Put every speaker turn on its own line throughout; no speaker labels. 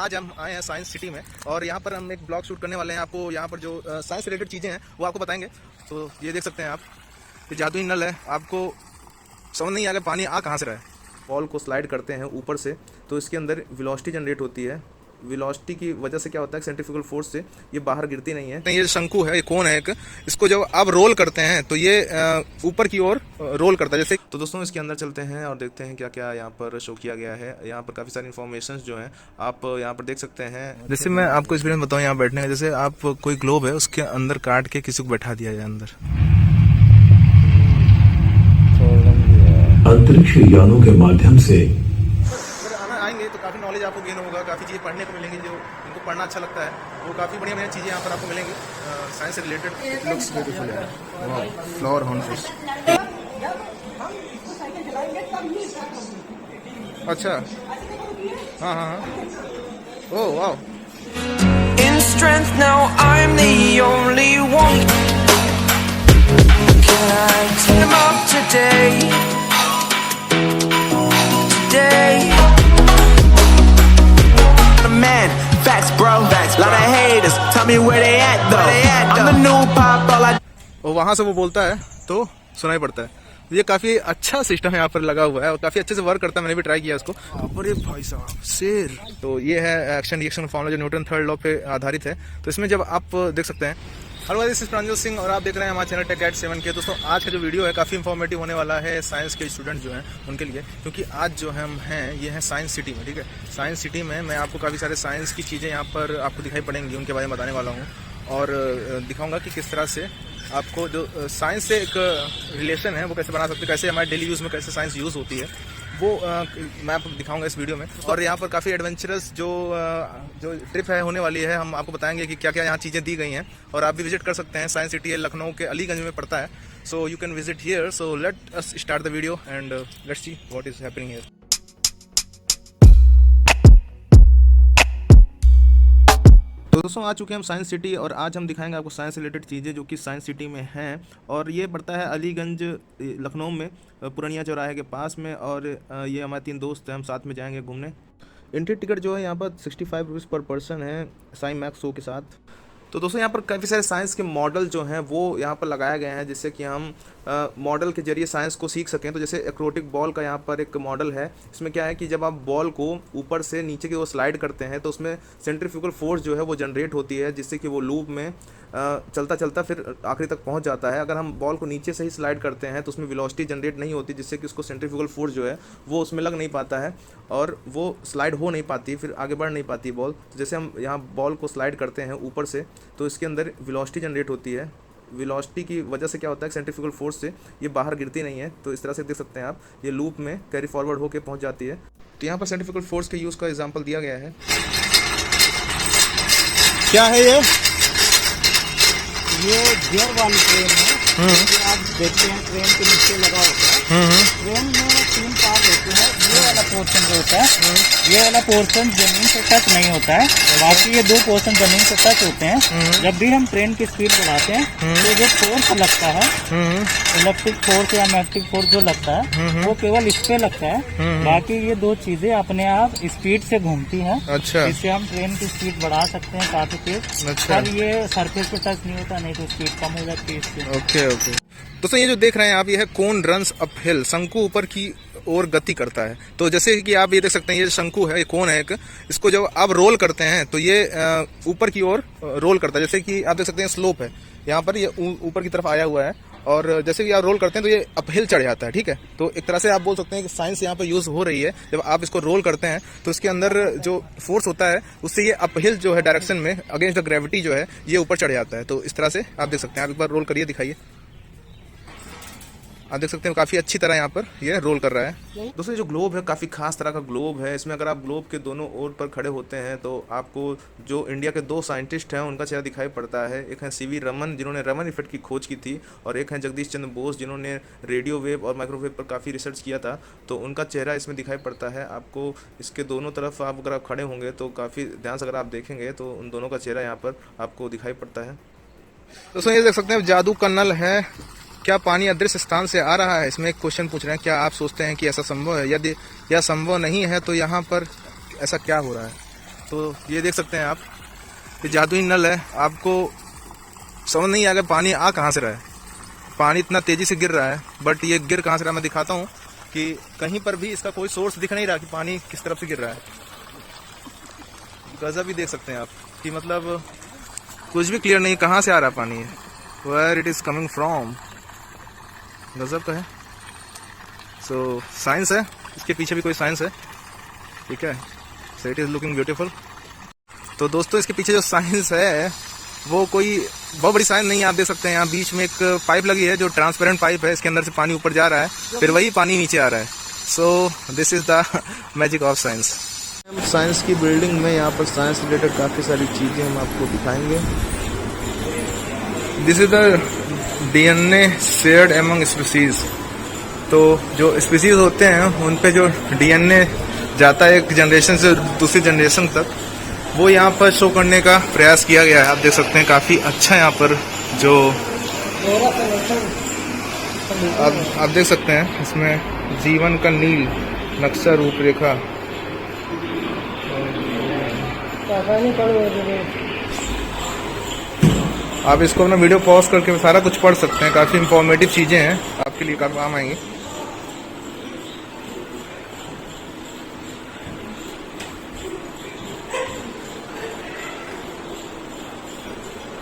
आज हम आए हैं साइंस सिटी में और यहाँ पर हम एक ब्लॉग शूट करने वाले हैं। आपको यहाँ पर जो साइंस रिलेटेड चीज़ें हैं वो आपको बताएंगे। तो ये देख सकते हैं आप, ये जादुई नल है। आपको समझ नहीं आएगा पानी आ कहाँ से रहा है। बॉल को स्लाइड करते हैं ऊपर से तो इसके अंदर वेलोसिटी जनरेट होती है। वेलोसिटी की वजह से क्या होता है, सेंट्रीफ्यूगल फोर्स से ये बाहर गिरती नहीं है। ये शंकु है, ये कोन है एक, इसको जब आप रोल करते हैं तो ये ऊपर की ओर रोल करता है जैसे। तो दोस्तों इसके अंदर चलते हैं और देखते हैं क्या क्या यहाँ पर शो किया गया है। यहाँ पर काफ़ी सारी इन्फॉर्मेशन जो हैं आप यहाँ पर देख सकते हैं। जैसे मैं आपको इस वीडियो में बताऊँ यहाँ बैठने का, जैसे आप कोई ग्लोब है उसके अंदर काट के किसी को बैठा दिया जाए अंदर।
अंतरिक्ष यानों के माध्यम से
आएंगे तो काफ़ी नॉलेज आपको गेन होगा, काफ़ी चीज़ें पढ़ने को मिलेंगी जो इनको पढ़ना अच्छा लगता है। वो काफ़ी बढ़िया बढ़िया चीज़ें यहाँ पर आपको मिलेंगी साइंस से रिलेटेड। लुक्स ब्यूटीफुल है, फ्लावर हॉर्नफिश। अच्छा, हाँ हाँ हाँ, ओह वाह।
In strength now I'm the only one. Can I team up today? Man, facts bro, lot of haters, tell me where they at though. I'm the new pop, all I.
और वहाँ से वो बोलता है तो सुनाई पड़ता है। ये काफ़ी अच्छा सिस्टम यहाँ पर लगा हुआ है और काफ़ी अच्छे से वर्क करता है। मैंने भी ट्राई किया इसको। और ये भाई साहब शेर, तो ये है एक्शन रिएक्शन फॉर्मूला जो न्यूटन थर्ड लॉ पे आधारित है। तो इसमें जब आप देख सकते हैं। हेलो दिस इज प्रांजल सिंह और आप देख रहे हैं हमारे चैनल टेक@7K। दोस्तों आज का जो वीडियो है काफ़ी इन्फॉर्मेटिव होने वाला है साइंस के स्टूडेंट जो हैं उनके लिए, क्योंकि आज जो हम हैं ये है साइंस सिटी में। ठीक है, साइंस सिटी में मैं आपको काफ़ी सारे साइंस की चीज़ें यहाँ पर आपको दिखाई पड़ेंगी, उनके बारे में बताने वाला हूँ और दिखाऊंगा कि किस तरह से आपको जो साइंस से एक रिलेशन है वो कैसे बना सकते हैं, कैसे हमारे डेली यूज़ में कैसे साइंस यूज़ होती है वो मैं आपको दिखाऊंगा इस वीडियो में। और यहाँ पर काफ़ी एडवेंचरस जो ट्रिप है होने वाली है, हम आपको बताएंगे कि क्या क्या यहाँ चीज़ें दी गई हैं और आप भी विजिट कर सकते हैं। साइंस सिटी लखनऊ के अलीगंज में पड़ता है, so you can visit here. So let us start the video and let's see what is happening here. तो दोस्तों आ चुके हैं हम साइंस सिटी और आज हम दिखाएंगे आपको साइंस रिलेटेड चीज़ें जो कि साइंस सिटी में हैं। और ये पड़ता है अलीगंज लखनऊ में, पुरानिया चौराहे के पास में। और ये हमारे 3 दोस्त हैं, हम साथ में जाएंगे घूमने। एंट्री टिकट जो है यहाँ पर 65 रुपीज़ पर पर्सन है साई मैक्स शो के साथ। तो दोस्तों यहाँ पर काफ़ी सारे साइंस के मॉडल जो हैं वो यहाँ पर लगाए गए हैं जिससे कि हम मॉडल के जरिए साइंस को सीख सकें। तो जैसे एक्रोटिक बॉल का यहाँ पर एक मॉडल है। इसमें क्या है कि जब आप बॉल को ऊपर से नीचे की ओर स्लाइड करते हैं तो उसमें सेंट्रीफ्यूगल फोर्स जो है वो जनरेट होती है जिससे कि वो लूप में चलता चलता फिर आखिरी तक पहुंच जाता है। अगर हम बॉल को नीचे से ही स्लाइड करते हैं तो उसमें वेलोसिटी जनरेट नहीं होती जिससे कि उसको सेंट्रीफ्यूगल फोर्स जो है वो उसमें लग नहीं पाता है और वो स्लाइड हो नहीं पाती, फिर आगे बढ़ नहीं पाती बॉल। तो जैसे हम यहाँ बॉल को स्लाइड करते हैं ऊपर से तो इसके अंदर वेलोसिटी जनरेट होती है। वेलोसिटी की वजह से क्या होता है, सेंट्रीफ्यूगल फोर्स से ये बाहर गिरती नहीं है। तो इस तरह से देख सकते हैं आप, ये लूप में कैरी फॉरवर्ड होकर पहुँच जाती है। तो यहाँ पर सेंट्रीफ्यूगल फोर्स के यूज़ का एग्जाम्पल दिया गया है। क्या है ये
गियर वाली ट्रेन है। जो आप देखते हैं ट्रेन के नीचे लगा होता है। ट्रेन में 3 पार्ट होते हैं। ये वाला पोर्शन जो होता है, ये वाला पोर्शन जमीन से टच नहीं होता है, बाकी ये 2 पोर्शन जमीन से टच होते हैं। जब भी हम ट्रेन की स्पीड बढ़ाते हैं तो जो फोर्स लगता है, इलेक्ट्रिक फोर्स या मैग्नेटिक फोर्स जो लगता है वो केवल इस पे लगता है। बाकी ये 2 चीजें अपने आप स्पीड से घूमती हैं।
अच्छा,
इससे हम ट्रेन की स्पीड बढ़ा सकते हैं काफी तेज।
अच्छा।
पर ये सरफेस पे टच नहीं होता, नहीं तो स्पीड कम हो जाती है इससे।
Okay okay. दोस्तों ये जो देख रहे हैं आप, ये है कोन रन्स अप हिल। शंकु ऊपर की ओर गति करता है। तो जैसे कि आप ये देख सकते हैं, ये शंकु है, ये कोन है एक, इसको जब आप रोल करते हैं तो ये ऊपर की ओर रोल करता है। जैसे कि आप देख सकते हैं स्लोप है यहाँ पर, ये ऊपर की तरफ आया हुआ है और जैसे कि आप रोल करते हैं तो ये अपहिल चढ़ जाता है। ठीक है, तो एक तरह से आप बोल सकते हैं कि साइंस यहाँ पर यूज़ हो रही है। जब आप इसको रोल करते हैं तो इसके अंदर जो फोर्स होता है उससे ये अपहिल जो है डायरेक्शन में अगेंस्ट द ग्रेविटी जो है ये ऊपर चढ़ जाता है। तो इस तरह से आप देख सकते हैं। आप एक बार रोल करिए, दिखाइए। आप देख सकते हैं काफ़ी अच्छी तरह यहाँ पर ये रोल कर रहा है। दोस्तों जो ग्लोब है काफ़ी खास तरह का ग्लोब है। इसमें अगर आप ग्लोब के दोनों ओर पर खड़े होते हैं तो आपको जो इंडिया के 2 साइंटिस्ट हैं उनका चेहरा दिखाई पड़ता है। एक है CV रमन जिन्होंने रमन इफेक्ट की खोज की थी और एक है जगदीश चंद्र बोस जिन्होंने रेडियो वेव और माइक्रोवेव पर काफ़ी रिसर्च किया था। तो उनका चेहरा इसमें दिखाई पड़ता है आपको। इसके दोनों तरफ आप अगर आप खड़े होंगे तो काफ़ी ध्यान से अगर आप देखेंगे तो उन दोनों का चेहरा यहाँ पर आपको दिखाई पड़ता है। दोस्तों ये देख सकते हैं जादू का नल है। क्या पानी अदृश्य स्थान से आ रहा है? इसमें एक क्वेश्चन पूछ रहे हैं, क्या आप सोचते हैं कि ऐसा संभव है? यदि यह संभव नहीं है तो यहाँ पर ऐसा क्या हो रहा है? तो ये देख सकते हैं आप, ये जादुई नल है। आपको समझ नहीं आएगा पानी आ कहाँ से रहा है, पानी इतना तेजी से गिर रहा है, बट ये गिर कहाँ से रहा है मैं दिखाता हूँ कि कहीं पर भी इसका कोई सोर्स दिख नहीं रहा कि पानी किस तरफ से गिर रहा है। गजब भी देख सकते हैं आप कि मतलब कुछ भी क्लियर नहीं कहाँ से आ रहा है पानी, where it is coming from. गजब का है। सो साइंस है, इसके पीछे भी कोई साइंस है, ठीक है। So it is looking beautiful. तो दोस्तों इसके पीछे जो साइंस है वो कोई बहुत बड़ी साइंस नहीं है। आप देख सकते हैं यहाँ बीच में एक पाइप लगी है जो ट्रांसपेरेंट पाइप है, इसके अंदर से पानी ऊपर जा रहा है, फिर वही पानी नीचे आ रहा है। So this is the magic of science. Science की बिल्डिंग में यहाँ पर साइंस रिलेटेड काफ़ी सारी चीज़ें हम आपको दिखाएंगे। This is the DNA shared among species. तो जो स्पीसीज होते हैं उन पे जो DNA जाता है एक जनरेशन से दूसरी जनरेशन तक, वो यहाँ पर शो करने का प्रयास किया गया है। आप देख सकते हैं काफ़ी अच्छा यहाँ पर जो आप देख सकते हैं इसमें जीवन का नील नक्शा रूपरेखा। आप इसको अपना वीडियो पॉज करके सारा कुछ पढ़ सकते हैं, काफ़ी इंफॉर्मेटिव चीज़ें हैं, आपके लिए काफ़ी काम आएंगी।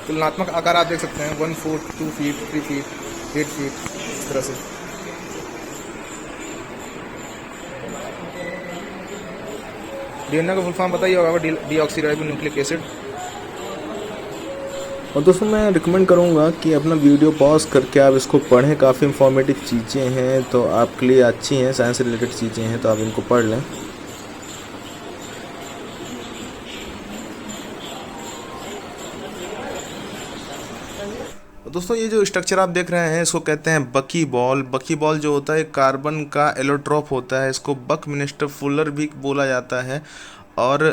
तुलनात्मक आकार आप देख सकते हैं, 1 फुट, 2 फीट, 3 फीट, 8 फीट, इस तरह से। DNA का फुल फॉर्म पता ही होगा, डीऑक्सीराइबो न्यूक्लिक एसिड। और दोस्तों मैं रिकमेंड करूंगा कि अपना वीडियो पॉज करके आप इसको पढ़ें, काफ़ी इंफॉर्मेटिव चीज़ें हैं तो आपके लिए अच्छी हैं, साइंस रिलेटेड चीज़ें हैं तो आप इनको पढ़ लें। दोस्तों ये जो स्ट्रक्चर आप देख रहे हैं इसको कहते हैं बकी बॉल। बकी बॉल जो होता है कार्बन का एलोट्रॉप होता है, इसको बकमिंस्टर फुलर भी बोला जाता है। और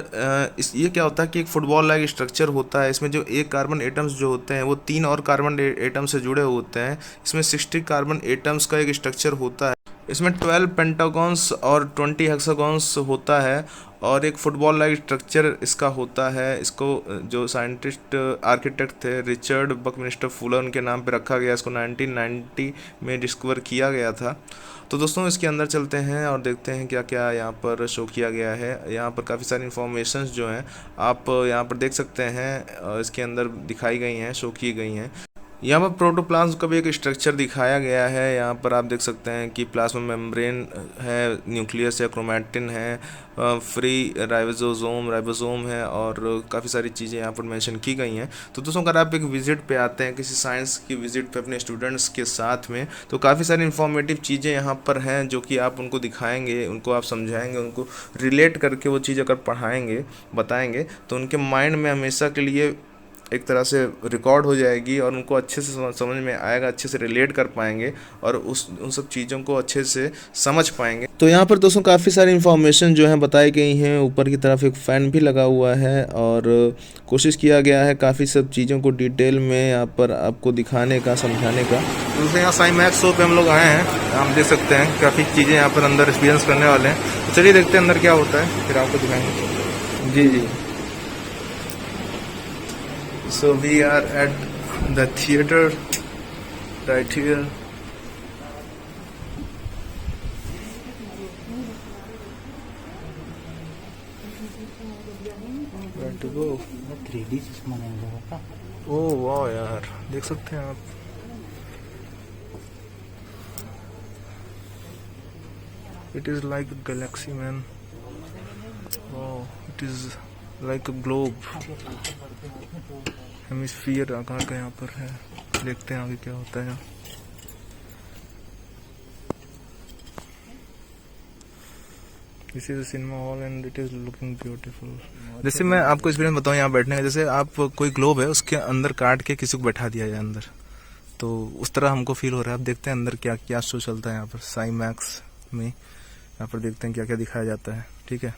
ये क्या होता है कि एक फुटबॉल लाइक स्ट्रक्चर होता है। इसमें जो एक कार्बन एटम्स जो होते हैं वो 3 और कार्बन एटम से जुड़े होते हैं। इसमें 60 कार्बन एटम्स का एक स्ट्रक्चर होता है। इसमें 12 पेंटागॉन्स और 20 हेक्सागॉन्स होता है और एक फुटबॉल लाइक स्ट्रक्चर इसका होता है। इसको जो साइंटिस्ट आर्किटेक्ट थे रिचर्ड बकमिंस्टर फुलर, उनके नाम पे रखा गया। इसको 1990 में डिस्कवर किया गया था। तो दोस्तों इसके अंदर चलते हैं और देखते हैं क्या क्या यहाँ पर शो किया गया है। यहाँ पर काफ़ी सारी इन्फॉर्मेशंस जो हैं आप यहाँ पर देख सकते हैं, इसके अंदर दिखाई गई हैं, शो की गई हैं। यहाँ पर प्रोटोप्लाज्म का भी एक स्ट्रक्चर दिखाया गया है। यहाँ पर आप देख सकते हैं कि प्लाज्मा मेम्ब्रेन है, न्यूक्लियस है, क्रोमैटिन है, फ्री राइबोसोम है और काफ़ी सारी चीज़ें यहाँ पर मेंशन की गई हैं। तो दोस्तों अगर आप एक विज़िट पे आते हैं, किसी साइंस की विज़िट पे अपने स्टूडेंट्स के साथ में, तो काफ़ी सारी इन्फॉर्मेटिव चीज़ें यहाँ पर हैं जो कि आप उनको दिखाएंगे, उनको आप समझाएंगे, उनको रिलेट करके वो चीज़ अगर पढ़ाएंगे, बताएंगे तो उनके माइंड में हमेशा के लिए एक तरह से रिकॉर्ड हो जाएगी और उनको अच्छे से समझ में आएगा, अच्छे से रिलेट कर पाएंगे और उन सब चीज़ों को अच्छे से समझ पाएंगे। तो यहाँ पर दोस्तों काफ़ी सारी इन्फॉर्मेशन जो है बताई गई हैं। ऊपर की तरफ एक फ़ैन भी लगा हुआ है और कोशिश किया गया है काफ़ी सब चीज़ों को डिटेल में यहाँ पर आपको दिखाने का, समझाने का। दोस्तों यहाँ साइमैक्स शो पे हम लोग आए हैं, आप देख सकते हैं काफ़ी चीज़ें यहाँ पर अंदर एक्सपीरियंस करने वाले हैं। तो चलिए देखते हैं अंदर क्या होता है, फिर आपको दिखाएंगे। जी जी। So we are at the theater right here. Where to go?
3D चश्मा नहीं लगा।
ओह वाह यार, देख सकते हैं आप। It is like a galaxy, man. Wow, it is like a globe. Hemisphere आकार का यहाँ पर है। देखते हैं आगे क्या होता है। This is cinema hall and it is looking beautiful. जैसे मैं आपको एक्सपीरियंस बताऊँ यहाँ बैठने का, जैसे आप कोई ग्लोब है उसके अंदर काट के किसी को बैठा दिया जाए अंदर, तो उस तरह हमको फील हो रहा है। आप देखते हैं अंदर क्या क्या शो चलता है यहाँ पर साइमैक्स में। यहाँ पर देखते हैं क्या क्या दिखाया जाता है, ठीक है।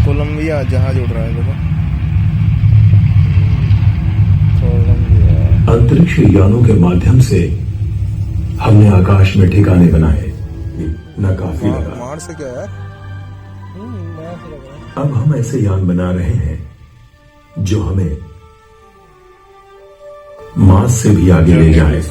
कोलंबिया जहाज उड़ रहा है, देखो कोलंबिया।
अंतरिक्ष यानों के माध्यम से हमने आकाश में ठिकाने बनाए, न काफी लगा।
मार से क्या यार?
अब हम ऐसे यान बना रहे हैं जो हमें मार्स से भी आगे ले जाए।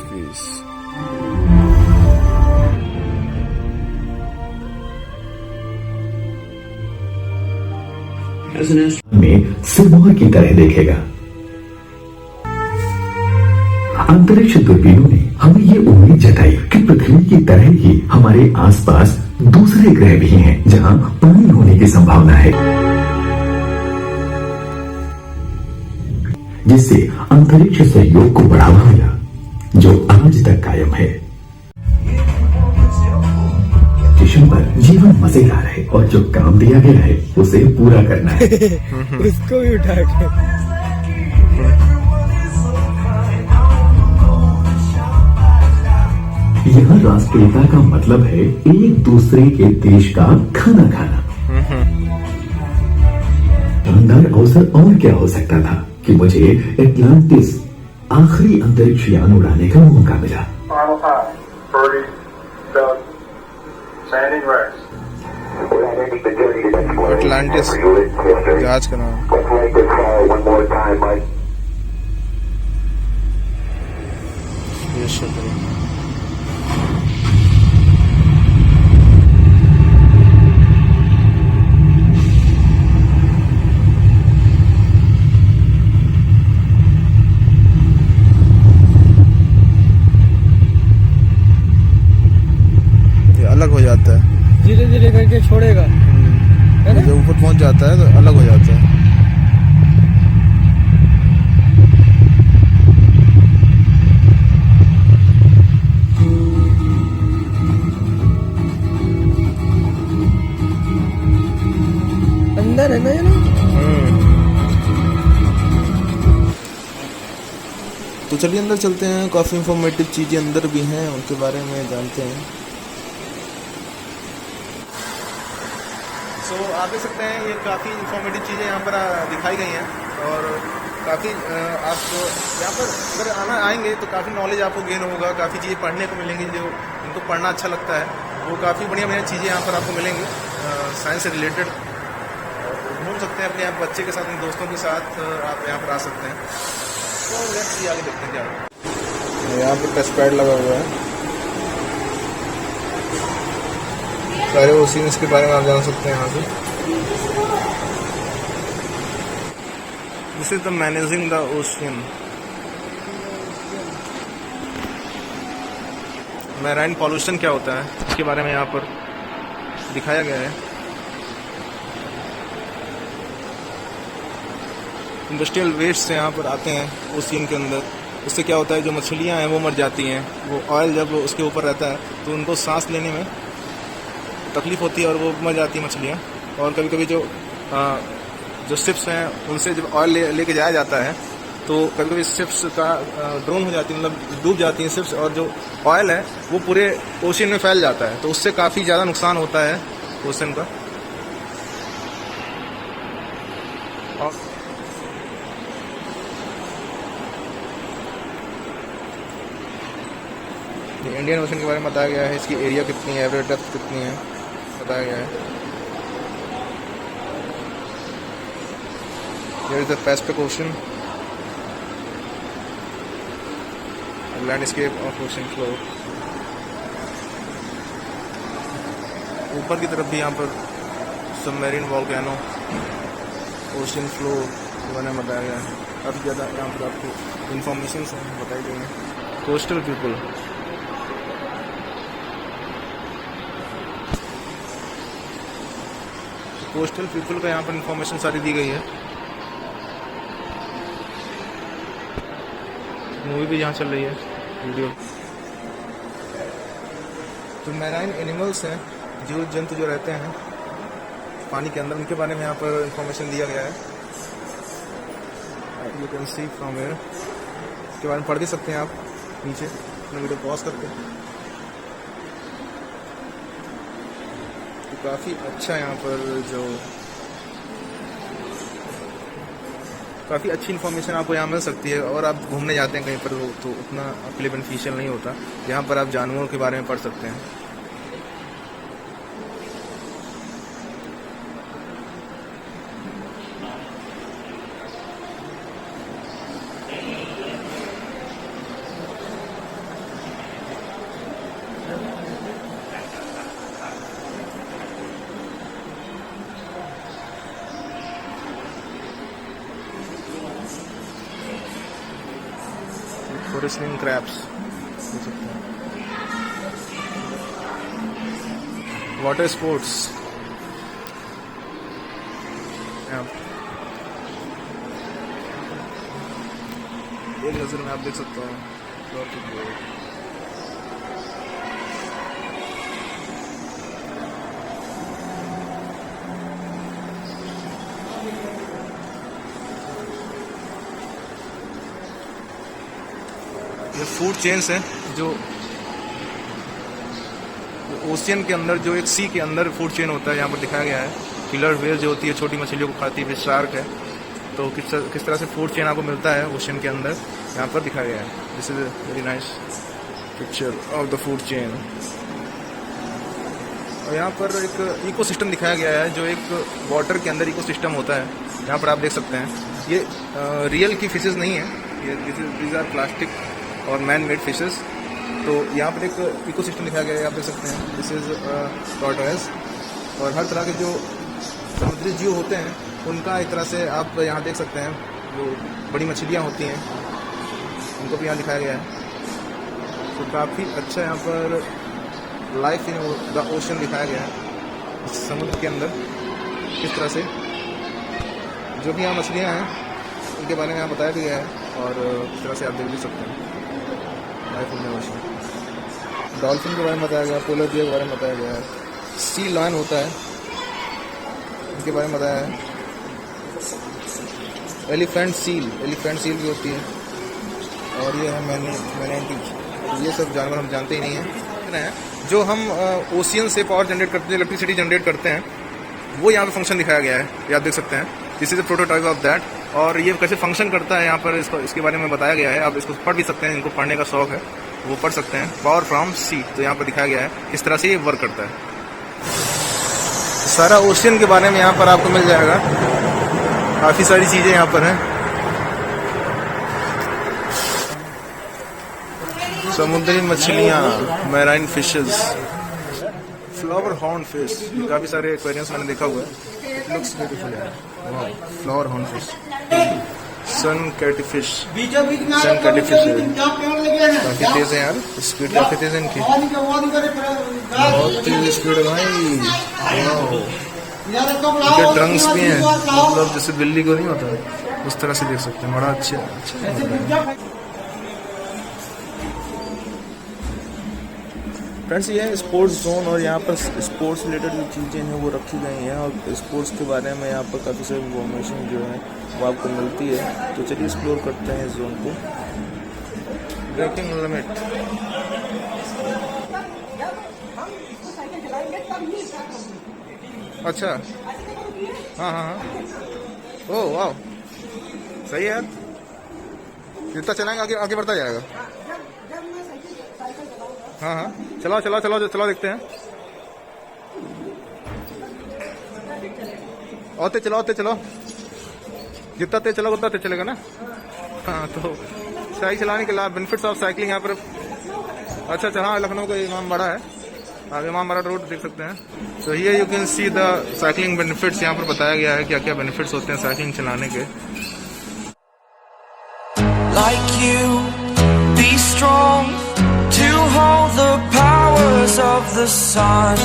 में सिरमौर की तरह देखेगा। अंतरिक्ष दूरबीनों ने हमें ये उम्मीद जताई कि पृथ्वी की तरह ही हमारे आसपास दूसरे ग्रह भी हैं जहां पानी होने की संभावना है, जिससे अंतरिक्ष सहयोग को बढ़ावा मिला जो आज तक कायम है। स्टेशन पर जीवन मजेदार है और जो काम दिया गया है उसे पूरा करना है।
उसको भी उठा के
यहाँ राष्ट्रीयता का मतलब है एक दूसरे के देश का खाना खाना। शानदार अवसर और क्या हो सकता था कि मुझे एटलांटिस आखिरी अंतरिक्ष यान उड़ाने का मौका मिला।
एटलांटिस जहाज का नाम। अलग हो जाता है,
धीरे धीरे करके छोड़ेगा, है ना?
जब ऊपर पहुंच जाता है तो अलग हो जाता है।
अंदर है ना ये लोग?
तो चलिए अंदर चलते हैं, काफ़ी इंफॉर्मेटिव चीज़ें अंदर भी हैं, उनके बारे में जानते हैं। सो आप देख सकते हैं ये काफ़ी इंफॉर्मेटिव चीज़ें यहाँ पर दिखाई गई हैं और काफ़ी आपको यहाँ पर अगर आएंगे तो काफ़ी नॉलेज आपको गेन होगा, काफ़ी चीज़ें पढ़ने को मिलेंगी जो उनको पढ़ना अच्छा लगता है। वो काफ़ी बढ़िया बढ़िया चीज़ें यहाँ पर आपको मिलेंगी साइंस से रिलेटेड। घूम सकते हैं अपने आप बच्चे के साथ, अपने दोस्तों के साथ आप यहाँ पर आ सकते हैं। तो लेट्स सी आगे देखते हैं क्या। यहाँ पर टच पैड लगा हुआ है, सारे ओशियंस के बारे में आप जान सकते हैं यहाँ से। This is the managing the ocean. Marine pollution क्या होता है इसके बारे में यहाँ पर दिखाया गया है। इंडस्ट्रियल वेस्ट यहाँ पर आते हैं ओशियन के अंदर, उससे क्या होता है जो मछलियाँ हैं वो मर जाती हैं। वो ऑयल जब उसके ऊपर रहता है तो उनको सांस लेने में तकलीफ होती है और वो मर जाती है मछलियाँ। और कभी कभी जो शिप्स हैं उनसे जब ऑयल लेके जाया जाता है तो कभी कभी शिप्स का ड्रोन हो जाती है, मतलब डूब जाती हैं शिप्स, और जो ऑयल है वो पूरे ओशन में फैल जाता है, तो उससे काफ़ी ज़्यादा नुकसान होता है ओशन का। इंडियन ओशन के बारे में बताया गया है, इसकी एरिया कितनी है, एवरेज डेप्थ कितनी है बताया गया है। Here is the Pacific Ocean, landscape of ocean floor। ऊपर की तरफ भी यहाँ पर सबमरीन वॉल्केनो, ओशन फ्लो के बारे में बताया गया है। काफ़ी ज़्यादा यहाँ पर आपको इंफॉर्मेशन बताई गई हैं। कोस्टल पीपल, कोस्टल पीपल का यहाँ पर इंफॉर्मेशन सारी दी गई है। मूवी भी यहाँ चल रही है, वीडियो। तो मैराइन एनिमल्स हैं, जीव जंतु जो रहते हैं पानी के अंदर, उनके बारे में यहाँ पर इंफॉर्मेशन दिया गया है। You can see from here, इसके बारे में पढ़ भी सकते हैं आप नीचे अपना वीडियो पॉज करके। तो काफ़ी अच्छा यहाँ पर जो काफ़ी अच्छी इन्फॉर्मेशन आपको यहाँ मिल सकती है। और आप घूमने जाते हैं कहीं पर तो उतना आपके लिए बेनिफिशियल नहीं होता। यहाँ पर आप जानवरों के बारे में पढ़ सकते हैं। Listening crabs देख सकते हैं। वाटर स्पोर्ट्स एक नजर में आप देख सकते हैं। ये फूड चेन्स हैं जो ओशियन के अंदर, जो एक सी के अंदर फूड चेन होता है, यहाँ पर दिखाया गया है। किलर व्हेल जो होती है छोटी मछलियों को खाती है, शार्क है, तो किस तरह से फूड चेन आपको मिलता है ओशियन के अंदर, यहाँ पर दिखाया गया है। This is a very nice picture of the food chain. और यहाँ पर एक इकोसिस्टम दिखाया गया है, जो एक वाटर के अंदर इकोसिस्टम होता है। यहाँ पर आप देख सकते हैं ये रियल की फिशेस नहीं है, ये दीज आर प्लास्टिक और मैन मेड फिशेस। तो यहाँ पर एक इकोसिस्टम दिखाया गया है, आप देख सकते हैं। This is tortoise. और हर तरह के जो समुद्री जीव होते हैं उनका एक तरह से आप यहाँ देख सकते हैं। जो बड़ी मछलियाँ होती हैं उनको भी यहाँ दिखाया गया है। तो काफ़ी अच्छा यहाँ पर लाइफ इन द ओशन दिखाया गया है, समुद्र के अंदर किस तरह से जो भी यहाँ मछलियाँ हैं उनके बारे में यहाँ बताया भी गया है। और किस तरह से आप देख भी सकते हैं life in the ocean. Dolphin के बारे में बताया गया, पोलर बियर के बारे में बताया गया है, सी लायन होता है इसके बारे में बताया है, एलिफेंट सील भी होती है, और ये है मैनेंटी। ये सब जानवर हम जानते ही नहीं हैं। जो हम ओशियन से पावर जनरेट करते हैं, इलेक्ट्रिसिटी जनरेट करते हैं, वो यहाँ पे फंक्शन दिखाया गया है, ये आप देख सकते हैं। This is a prototype of that. और ये कैसे फंक्शन करता है यहाँ पर इसके बारे में बताया गया है। आप इसको पढ़ भी सकते हैं, इनको पढ़ने का शौक है वो पढ़ सकते हैं। पावर फ्रॉम सी, तो यहाँ पर दिखाया गया है किस तरह से ये वर्क करता है। सारा ओशियन के बारे में यहाँ पर आपको मिल जाएगा, काफ़ी सारी चीज़ें यहाँ पर हैं। समुद्री मछलियाँ, marine fishes, flower horn fish, काफ़ी सारे एक्वेरियम्स मैंने देखा हुआ है। इट लुक्स ब्यूटीफुल है। वाह, फ्लावर हॉर्न फिश, सन कैटफिश है, काफ़ी तेज है यार, स्पीड काफ़ी तेज है इनकी, बहुत तेज स्पीड है भाई। इनके ट्रंक्स भी हैं, मतलब जैसे बिल्ली को नहीं होता उस तरह से देख सकते हैं। बड़ा अच्छा। फ्रेंड्स, ये है स्पोर्ट्स जोन, और यहाँ पर स्पोर्ट्स रिलेटेड जो चीज़ें हैं वो रखी गई हैं, और स्पोर्ट्स के बारे में यहाँ पर काफ़ी सारी इन्फॉर्मेशन जो है वो आपको मिलती है। तो चलिए एक्सप्लोर करते हैं इस जोन को। ब्रेकिंग लिमिट, अच्छा, हाँ, ओह वाह, सही है यार, जितना चलाएंगे आगे बढ़ता जाएगा। हाँ, चलाओ देखते हैं। और तेज चलाओ, जितना तेज चलाओ उतना तेज चलेगा ना। हाँ, तो सही चलाने के लाभ, बेनिफिट्स ऑफ साइकिलिंग यहाँ पर। अच्छा, हाँ, लखनऊ का इमाम बाड़ा है, आप इमाम बाड़ा रोड देख सकते हैं। So here you can see the cycling benefits. यहाँ पर बताया गया है क्या क्या बेनिफिट्स होते हैं साइकिलिंग चलाने के।
Like you, be strong to hold the powers of the sun.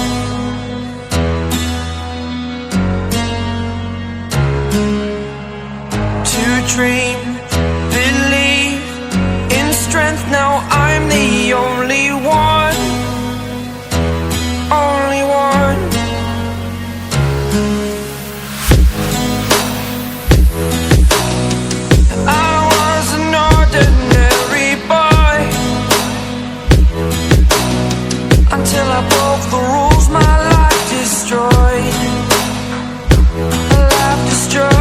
To dream, believe in strength. Now I'm the only one. Only one. I was an ordinary boy until I broke the rules. My life destroyed. A life destroyed.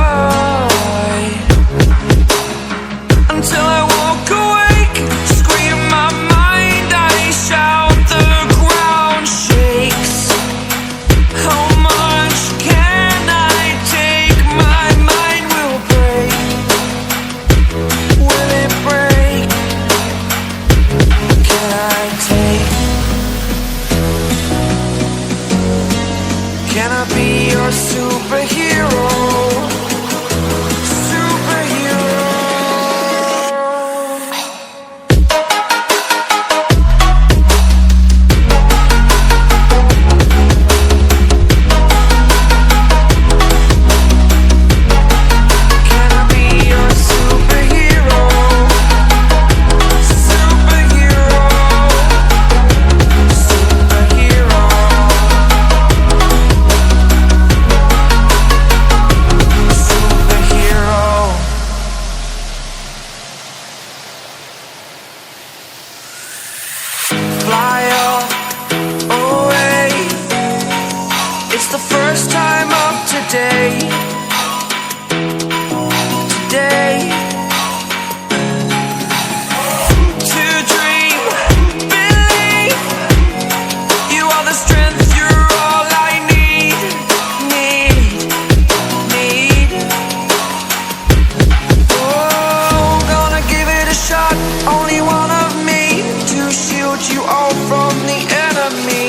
you all from the enemy.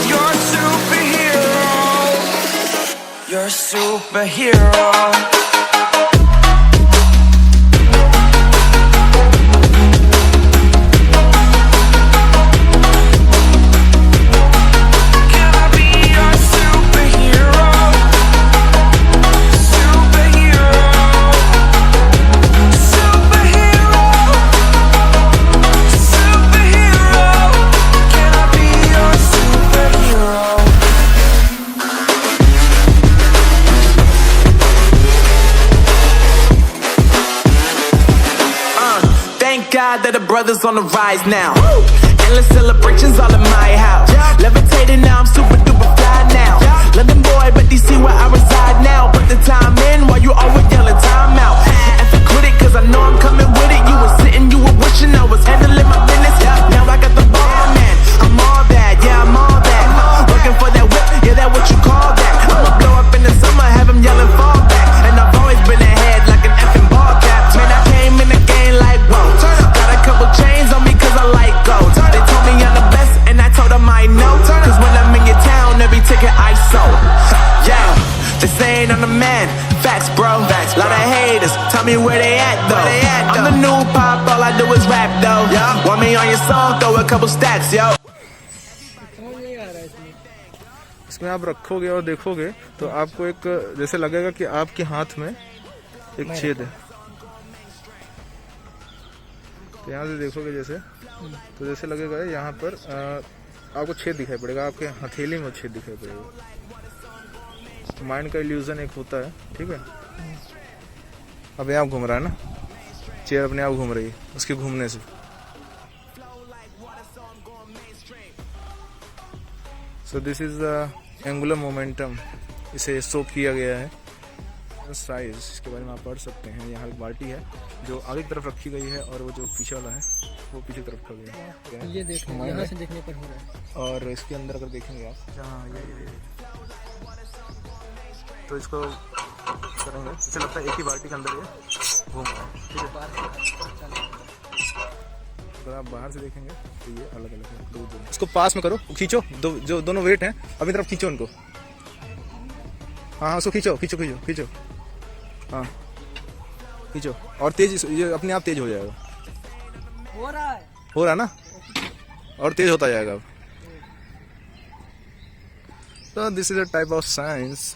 You're a superhero. You're a superhero.
God that the brothers on the rise now. Endless celebrations all in my house. Levitating now, I'm super duper fly now. London boy, but they see where I reside now. Put the time in while you always yelling time out. And for quit it, cause I know I'm coming with it. You were sitting, you were wishing I was handling my business. Now I got the ball, man. I'm all that, yeah, I'm all that. Working for that whip, yeah, that what you call that. I'ma blow up in the summer, have them yelling fall back. And I've always been ahead like an effing ball cap. Man, I came in the game like, whoa. Couple chains on me cause I like gold. They told me I'm the best and I told them I know. Cause when I'm in your town, every ticket I sold. Yeah, they saying I'm the man. Facts, bro. Lot of haters, tell me where they at though. I'm the new pop, all I do is rap though. Want me on your song, throw a couple stacks, yo.
इसमें आप रखोगे और देखोगे तो आपको एक जैसे लगेगा कि आपके हाथ में एक छेद है। तो यहाँ से देखोगे जैसे तो जैसे लगेगा यहाँ पर आपको छेद दिखाई पड़ेगा, आपके हथेली में छेद दिखाई पड़ेगा। तो माइंड का इल्यूजन एक होता है, ठीक है। अब आप घूम रहा है ना, चेयर अपने आप घूम रही है उसके घूमने से। So this is the angular momentum, इसे शो किया गया है। साइज इसके बारे में आप पढ़ सकते हैं। यहाँ एक बाल्टी है जो आगे की तरफ रखी गई है और वो जो पीछे वाला है वो पीछे की तरफ रखा गया है।
ये देखो यहाँ से देखने पर हो रहा है।
और इसके अंदर अगर देखेंगे आप जहाँ ये तो इसको करेंगे, इसे लगता है एक ही बाल्टी के अंदर ये घूम रहा है, ठीक है। अगर आप बाहर से देखेंगे तो ये अलग अलग है, दो दो। इसको पास में करो, खींचो, जो दोनों वेट हैं अपनी तरफ खींचो उनको। हाँ उसको खींचो खींचो खींचो खींचो, हाँ खींचो और तेज, ये अपने आप तेज हो जाएगा। हो रहा है ना, और तेज होता जाएगा। तो this is a type of science.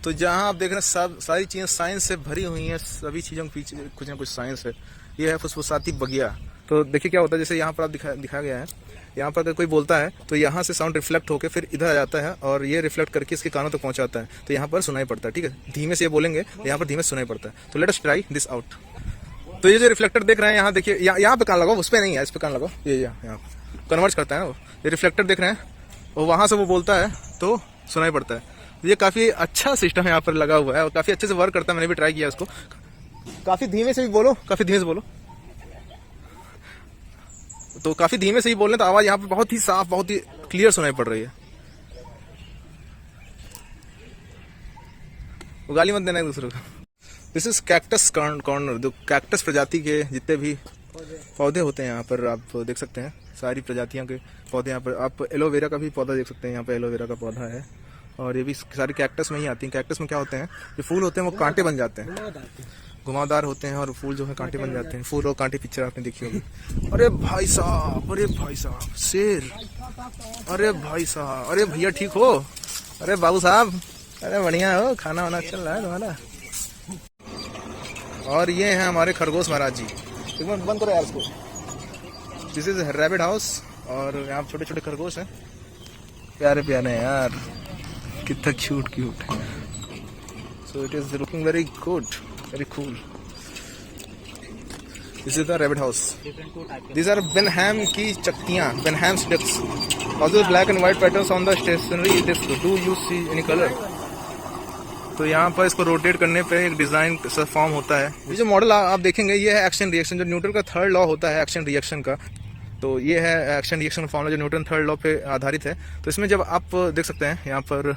तो जहाँ आप देख रहे हैं सब सारी चीज़ें साइंस से भरी हुई हैं, सभी चीज़ों के पीछे कुछ ना कुछ साइंस है। ये है फुसफुसाती बगिया। तो देखिए क्या होता है, जैसे यहाँ पर आप दिखाया गया है, यहाँ पर अगर कोई बोलता है तो यहाँ से साउंड रिफ्लेक्ट होकर फिर इधर आ जाता है और ये रिफ्लेक्ट करके इसके कानों तक पहुँचाता है, तो यहाँ पर सुनाई पड़ता है, ठीक है। धीमे से ये बोलेंगे तो यहाँ पर धीमे से सुनाई पड़ता है। तो let us try this out. तो ये जो रिफ्लेक्टर देख रहे हैं यहाँ देखिए, यहाँ पे कान लगाओ, उस पर नहीं है, इस पे कान लगाओ, ये यहाँ कन्वर्ट करता है ना वो। ये रिफ्लेक्टर देख रहे हैं और वहाँ से वो बोलता है तो सुनाई पड़ता है। ये काफ़ी अच्छा सिस्टम यहाँ पर लगा हुआ है और काफ़ी अच्छे से वर्क करता है। मैंने भी ट्राई किया इसको। काफ़ी धीमे से भी बोलो, काफ़ी धीमे से बोलो, तो काफ़ी धीमे से ही बोलने तो आवाज़ यहाँ पे बहुत ही साफ, बहुत ही क्लियर सुनाई पड़ रही है। गाली मत देना एक दूसरे को। This is cactus corner. जो कैक्टस प्रजाति के जितने भी पौधे होते हैं यहाँ पर आप देख सकते हैं, सारी प्रजातियों के पौधे यहाँ पर। आप एलोवेरा का भी पौधा देख सकते हैं, यहाँ पे एलोवेरा का पौधा है और ये भी सारी कैक्टस में ही आती हैं। कैक्टस में क्या होते हैं, जो फूल होते हैं वो कांटे बन जाते हैं, घुमावदार होते हैं और फूल जो है कांटे बन जाते हैं। फूल और कांटे पिक्चर आपने देखी होगी। अरे भाई साहब, अरे भाई साहब, शेर, अरे भाई साहब, अरे भैया ठीक हो, अरे बाबू साहब, अरे बढ़िया हो, खाना वाना चल रहा है तुम्हारा। और ये हैं हमारे खरगोश महाराज जी। एक मिनट बंद करो यार इसको। दिस इज रैबिट हाउस और यहाँ छोटे छोटे खरगोश हैं, प्यारे प्यारे हैं यार, कितना cute cute. So it is looking very good, very cool. This is the rabbit house. These are Benham की चक्तियाँ, Benham ducks. Also black and white patterns on the stationary disc. Do you see any color? तो यहाँ पर इसको rotate करने पे एक design सा form होता है। ये जो मॉडल आप देखेंगे ये है एक्शन रिएक्शन, जो न्यूटन का थर्ड लॉ होता है एक्शन रिएक्शन का। तो ये है एक्शन रिएक्शन फॉर्मूला जो न्यूटन थर्ड लॉ पे आधारित है। तो इसमें जब आप देख सकते हैं यहाँ पर,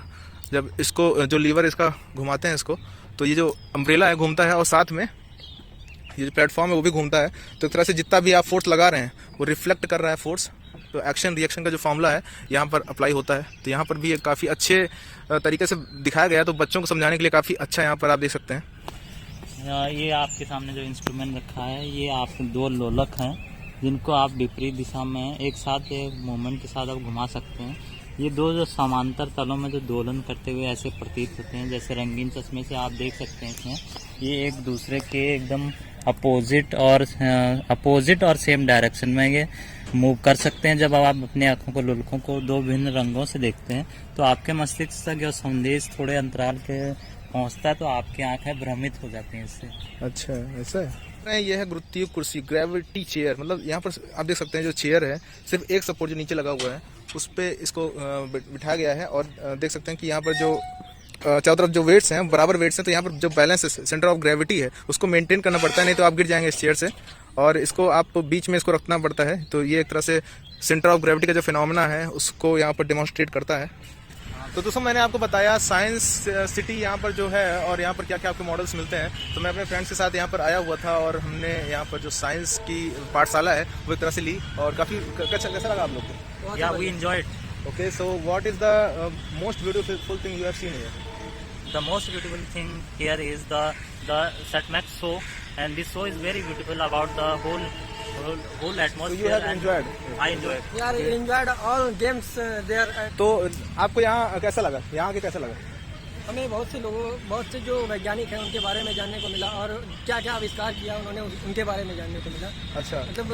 जब इसको जो लीवर इसका घुमाते हैं इसको, तो ये जो अम्ब्रेला है घूमता है और साथ में ये जो प्लेटफॉर्म है वो भी घूमता है, तो एक तरह से जितना भी आप फोर्स लगा रहे हैं वो रिफ्लेक्ट कर रहा है फोर्स, तो एक्शन रिएक्शन का जो फॉर्मूला है यहाँ पर अप्लाई होता है। तो यहाँ पर भी एक काफ़ी अच्छे तरीके से दिखाया गया है, तो बच्चों को समझाने के लिए काफ़ी अच्छा यहाँ पर आप देख सकते हैं।
ये आपके सामने जो इंस्ट्रूमेंट रखा है, ये आप 2 लोलक हैं जिनको आप विपरीत दिशा में एक साथ मूवमेंट के साथ आप घुमा सकते हैं। ये 2 जो समांतर तलों में जो दोलन करते हुए ऐसे प्रतीत होते हैं, जैसे रंगीन चश्मे से आप देख सकते हैं इसमें ये एक दूसरे के एकदम अपोजिट और सेम डायरेक्शन में ये मूव कर सकते हैं। जब आप अपने आँखों को लोलकों को 2 भिन्न रंगों से देखते हैं तो आपके मस्तिष्क तक जो संदेश थोड़े अंतराल के पहुंचता है, तो आपकी आंखें भ्रमित हो जाती हैं इससे।
अच्छा, ऐसा है। ये है गुरुत्वीय कुर्सी, ग्रेविटी चेयर। मतलब यहाँ पर आप देख सकते हैं जो चेयर है सिर्फ एक सपोर्ट जो नीचे लगा हुआ है उस पे इसको बिठाया गया है, और देख सकते हैं कि यहाँ पर जो चारों तरफ जो वेट्स हैं बराबर वेट्स हैं, तो यहाँ पर जो बैलेंस है, सेंटर ऑफ ग्रेविटी है, उसको मेंटेन करना पड़ता है, नहीं तो आप गिर जाएंगे इस चेयर से, और इसको आप बीच में इसको रखना पड़ता है। तो ये एक तरह से सेंटर ऑफ ग्रेविटी का जो फिनोमेना है उसको यहाँ पर डेमोन्स्ट्रेट करता है। तो दोस्तों मैंने आपको बताया साइंस सिटी यहाँ पर जो है और यहाँ पर क्या क्या आपको मॉडल्स मिलते हैं। तो मैं अपने फ्रेंड्स के साथ यहाँ पर आया हुआ था और हमने यहाँ पर जो साइंस की पाठशाला है वो एक तरह से ली, और काफ़ी कैसा लगा आप लोग को?
या we enjoyed.
Okay, so what is the most beautiful thing you have seen here?
The most beautiful thing here is the Satmax show, and this show is very beautiful about the whole atmosphere.
So you have enjoyed?
I enjoyed.
We are enjoyed all games there.
तो आपको यहाँ कैसा लगा? यहाँ के कैसा लगा?
हमें बहुत से जो वैज्ञानिक हैं उनके बारे में जानने को मिला, और क्या क्या आविष्कार किया उन्होंने उनके बारे में जानने को मिला।
अच्छा,
मतलब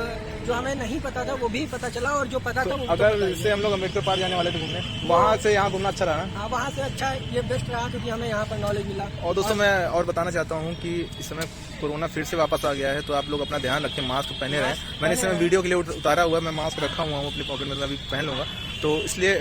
जो हमें नहीं पता था वो भी पता चला, और जो पता था वो
अगर जैसे हम लोग अम्बेडकर पार्क जाने वाले थे घूमने, वहाँ से यहाँ घूमना अच्छा रहा?
हाँ, वहाँ से अच्छा ये बेस्ट रहा क्योंकि हमें यहाँ पर नॉलेज मिला।
और दोस्तों मैं और बताना चाहता हूँ कि इस समय कोरोना फिर से वापस आ गया है, तो आप लोग अपना ध्यान रखें, मास्क पहने रहें। मैंने इस समय वीडियो के लिए उतारा हुआ है, मैं मास्क रखा हुआ हूँ अपनी पॉकेट में, अभी पहन लूँगा। तो इसलिए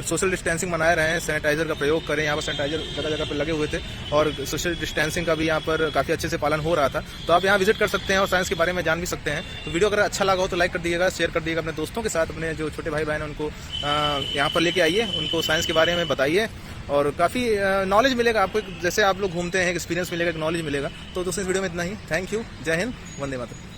सोशल डिस्टेंसिंग बनाए रहें, सैनिटाइजर का प्रयोग करें। यहाँ पर सैनिटाइजर जगह जगह पर लगे हुए थे, और सोशल डिस्टेंसिंग का भी यहाँ पर काफ़ी अच्छे से पालन हो रहा था। तो आप यहाँ विजिट कर सकते हैं और साइंस के बारे में जान भी सकते हैं। तो वीडियो अगर अच्छा लगा हो तो लाइक कर दीजिएगा, शेयर कर दीजिएगा अपने दोस्तों के साथ, अपने जो छोटे भाई बहन हैं उनको यहाँ पर लेके आइए, उनको साइंस के बारे में बताइए, और काफ़ी नॉलेज मिलेगा आपको। जैसे आप लोग घूमते हैं एक एक्सपीरियंस मिलेगा, एक नॉलेज मिलेगा। तो दोस्तों इस वीडियो में इतना ही। थैंक यू, जय हिंद, वंदे मातरम।